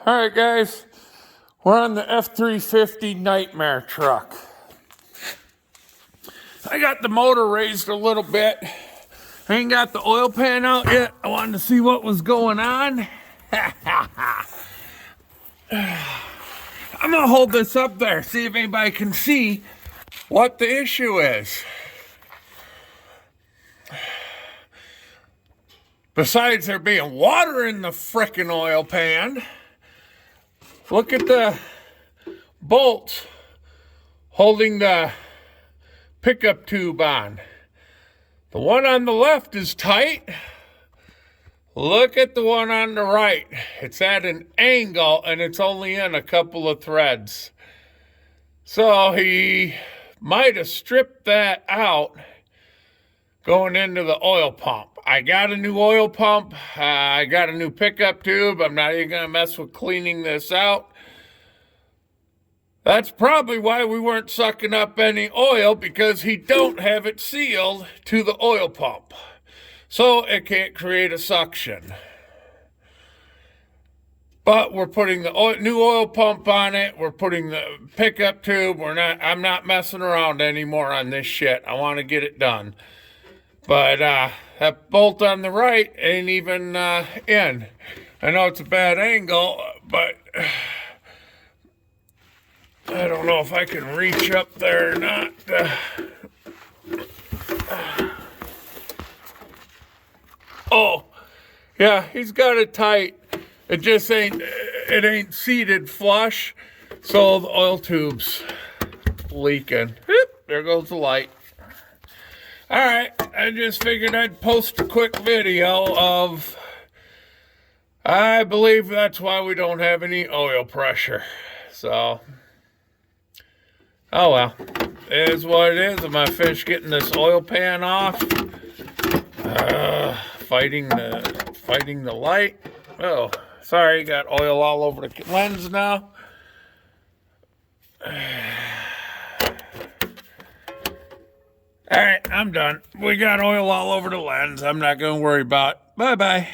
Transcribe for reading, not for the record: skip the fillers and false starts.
All right, guys, we're on the F350 Nightmare truck. I got the motor raised a little bit. I ain't got the oil pan out yet. I wanted to see what was going on. I'm gonna hold this up there, see if anybody can see what the issue is. Besides there being water in the frickin' oil pan, look at the bolts holding the pickup tube on. The one on the left is tight. Look at the one on the right. It's at an angle and it's only in a couple of threads. So he might have stripped that out going into the oil pump. I got a new oil pump. I got a new pickup tube. I'm not even going to mess with cleaning this out. That's probably why we weren't sucking up any oil, because he don't have it sealed to the oil pump. So it can't create a suction. But we're putting the new oil pump on it. We're putting the pickup tube. I'm not messing around anymore on this shit. I want to get it done. But that bolt on the right ain't even in. I know it's a bad angle, but I don't know if I can reach up there or not. Oh, yeah, he's got it tight. It just ain't seated flush, so the oil tube's leaking. There goes the light. All right, I just figured I'd post a quick video of, I believe that's why we don't have any oil pressure. So, oh well, it is what it is. My fish getting this oil pan off. Fighting the light. Oh, sorry, got oil all over the lens now. All right, I'm done. We got oil all over the lens. I'm not going to worry about it. Bye-bye.